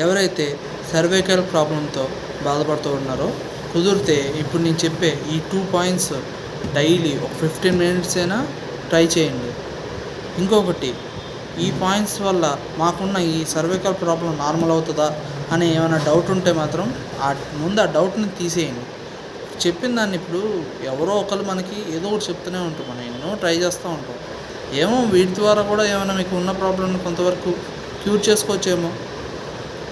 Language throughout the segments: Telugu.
ఎవరైతే సర్వైకల్ ప్రాబ్లంతో బాధపడుతూ ఉన్నారో కుదిరితే ఇప్పుడు నేను చెప్పే ఈ 2 పాయింట్స్ డైలీ ఒక 15 మినిట్స్ అయినా ట్రై చేయండి. ఇంకొకటి, ఈ పాయింట్స్ వల్ల మాకున్న ఈ సర్వైకల్ ప్రాబ్లం నార్మల్ అవుతుందా అని ఏమైనా డౌట్ ఉంటే మాత్రం ముందు ఆ డౌట్ని తీసేయండి. చెప్పిన దాన్ని ఇప్పుడు ఎవరో ఒకరు మనకి ఏదో ఒకటి చెప్తూనే ఉంటాం, మనం ఎన్నో ట్రై చేస్తూ ఉంటాం. ఏమో వీటి ద్వారా కూడా ఏమైనా మీకు ఉన్న ప్రాబ్లమ్ని కొంతవరకు క్యూర్ చేసుకోవచ్చేమో.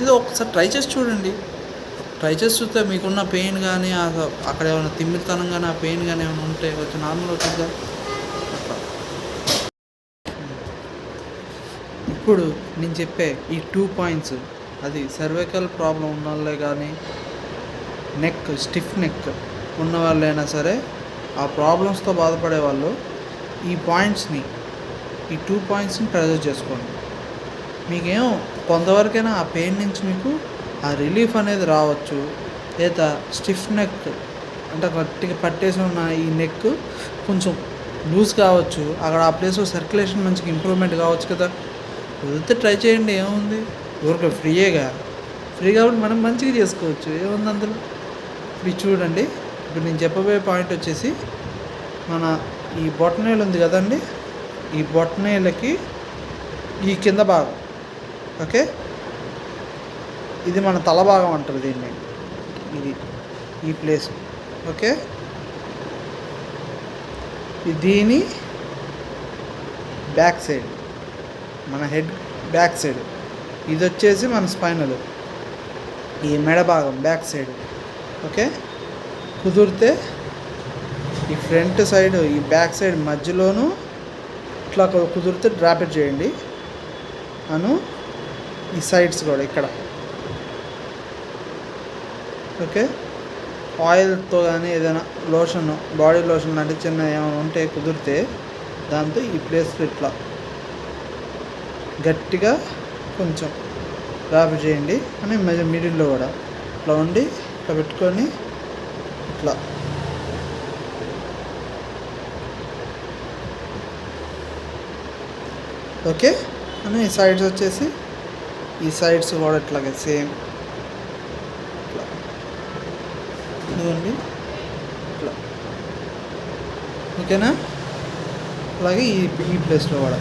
ఇది ఒకసారి ట్రై చేసి చూడండి. ట్రై చేసి చూస్తే మీకున్న పెయిన్ కానీ అక్కడ ఏమైనా తిమ్మిరితనం కానీ ఆ పెయిన్ కానీ ఏమైనా ఉంటే కొంచెం నార్మల్ అవుతుందా. అట్లా ఇప్పుడు నేను చెప్పే ఈ 2 పాయింట్స్, అది సర్వైకల్ ప్రాబ్లం ఉన్న వాళ్ళే కానీ స్టిఫ్ నెక్ ఉన్న వాళ్ళైనా సరే, ఆ ప్రాబ్లమ్స్తో బాధపడే వాళ్ళు ఈ 2 పాయింట్స్ని ప్రెజర్ చేసుకోండి. మీకేమో కొంతవరకైనా ఆ పెయిన్ నుంచి మీకు ఆ రిలీఫ్ అనేది రావచ్చు. లేదా స్టిఫ్ నెక్ అంటే గట్టిగా పట్టేసి ఉన్న ఈ నెక్ కొంచెం లూజ్ కావచ్చు, అక్కడ ఆ ప్లేస్లో సర్క్యులేషన్ మంచిగా ఇంప్రూవ్మెంట్ కావచ్చు కదా. కుదిరితే ట్రై చేయండి, ఏముంది, ఊరికే ఫ్రీ కాబట్టి మనం మంచిగా చేసుకోవచ్చు, ఏముంది అందులో. ఇప్పుడు చూడండి, ఇప్పుడు నేను చెప్పబోయే పాయింట్ వచ్చేసి మన ఈ బొటనవేలు ఉంది కదండి, ఈ బొటనవేలకి ఈ కింద భాగం, ఓకే, ఇది మన తల భాగం అంటారు దీన్ని, ఇది ఈ ప్లేస్, ఓకే. దీని బ్యాక్ సైడ్, మన హెడ్ బ్యాక్ సైడ్, ఇది వచ్చేసి మన స్పైనల్, ఈ మెడ భాగం బ్యాక్ సైడ్, ఓకే. కుదిరితే ఈ ఫ్రంట్ సైడ్ ఈ బ్యాక్ సైడ్ మధ్యలోనూ ఇట్లా కుదిరితే డ్రాప్ ఇట్ చేయండి. ఈ సైడ్స్ కూడా ఇక్కడ, ఓకే. ఆయిల్తో కానీ ఏదైనా లోషన్, బాడీ లోషన్ లాంటి చిన్న ఏమైనా ఉంటే కుదిరితే దాంతో ఈ ప్లేస్లో ఇట్లా గట్టిగా కొంచెం డ్రాప్ చేయండి. అని మిడిల్లో కూడా ఇట్లా ఉండి ఇట్లా పెట్టుకొని ఇట్లా ఓకే. అని ఈ సైడ్స్ వచ్చేసి ఈ సైడ్స్ కూడా ఇట్లాగే సేమ్ ఇట్లా ఇదిగోండి ఇట్లా, ఓకేనా. అలాగే ఈ ప్లేస్లో కూడా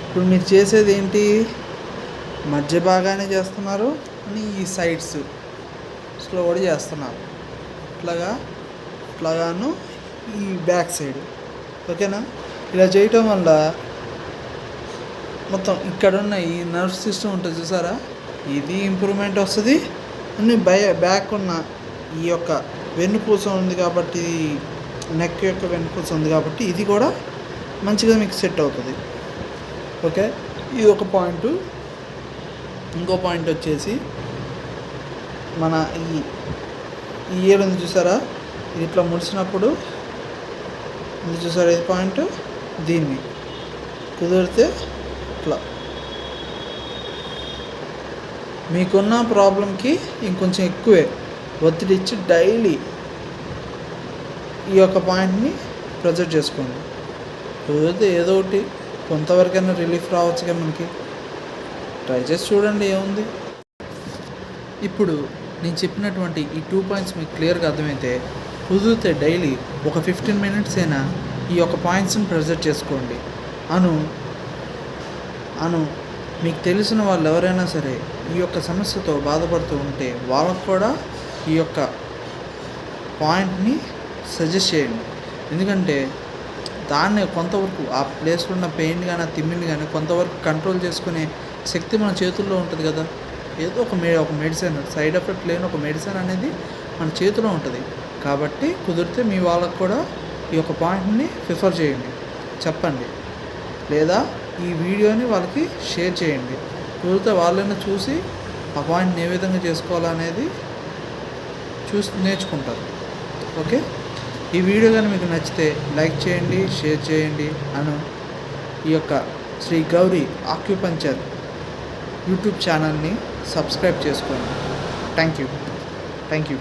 ఇప్పుడు మీరు చేసేది ఏంటి, మధ్య భాగానే చేస్తున్నారు అని ఈ సైడ్స్లో కూడా చేస్తున్నారు, ఇట్లాగాను ఈ బ్యాక్ సైడ్, ఓకేనా. ఇలా చేయటం వల్ల మొత్తం ఇక్కడున్న ఈ నర్వ్ సిస్టమ్ ఉంటుంది చూసారా, ఇది ఇంప్రూవ్మెంట్ వస్తుంది. అన్ని బ్యాక్ ఉన్న ఈ యొక్క వెన్నుపూస ఉంది కాబట్టి, నెక్ యొక్క వెన్నుపూస ఉంది కాబట్టి ఇది కూడా మంచిగా మీకు సెట్ అవుతుంది, ఓకే. ఇది ఒక పాయింట్. ఇంకో పాయింట్ వచ్చేసి మన ఈ ఇయర్ ఉంది చూసారా, ఇది ఇట్లా ముడిచినప్పుడు ఇది చూసారా, ఇది పాయింట్. దీన్ని కుదిరితే ఇట్లా మీకున్న ప్రాబ్లంకి ఇంకొంచెం ఎక్కువే ఒత్తిడి ఇచ్చి డైలీ ఈ యొక్క పాయింట్ని ప్రెజర్ చేసుకోండి. కుదిరితే ఏదో ఒకటి కొంతవరకైనా రిలీఫ్ రావచ్చుగా మనకి. ట్రై చేసి చూడండి, ఏముంది. ఇప్పుడు నేను చెప్పినటువంటి ఈ 2 పాయింట్స్ మీకు క్లియర్గా అర్థమైతే కుదిరితే డైలీ ఒక 15 మినిట్స్ అయినా ఈ యొక్క పాయింట్స్ని ప్రెజర్ చేసుకోండి. మీకు తెలిసిన వాళ్ళు ఎవరైనా సరే ఈ యొక్క సమస్యతో బాధపడుతూ ఉంటే వాళ్ళకు కూడా ఈ యొక్క పాయింట్ని సజెస్ట్ చేయండి. ఎందుకంటే దాన్ని కొంతవరకు ఆ ప్లేస్లో ఉన్న పెయిన్ కానీ ఆ తిమ్మిని కానీ కొంతవరకు కంట్రోల్ చేసుకునే శక్తి మన చేతుల్లో ఉంటుంది కదా. ఏదో ఒక మెడిసిన్, సైడ్ ఎఫెక్ట్ లేని ఒక మెడిసిన్ అనేది మన చేతిలో ఉంటుంది. కాబట్టి కుదిరితే మీ వాళ్ళకు కూడా ఈ యొక్క పాయింట్ని ప్రిఫర్ చేయండి, చెప్పండి, లేదా ఈ వీడియోని వాళ్ళకి షేర్ చేయండి. కుదిరితే వాళ్ళైనా చూసి ఆ పాయింట్ని ఏ విధంగా చేసుకోవాలనేది నేర్చుకుంటారు, ఓకే. ఈ వీడియో కానీ మీకు నచ్చితే లైక్ చేయండి, షేర్ చేయండి. ఈ యొక్క శ్రీ గౌరీ ఆక్యుపంచర్ యూట్యూబ్ ఛానల్ని సబ్స్క్రైబ్ చేసుకోండి. Thank you.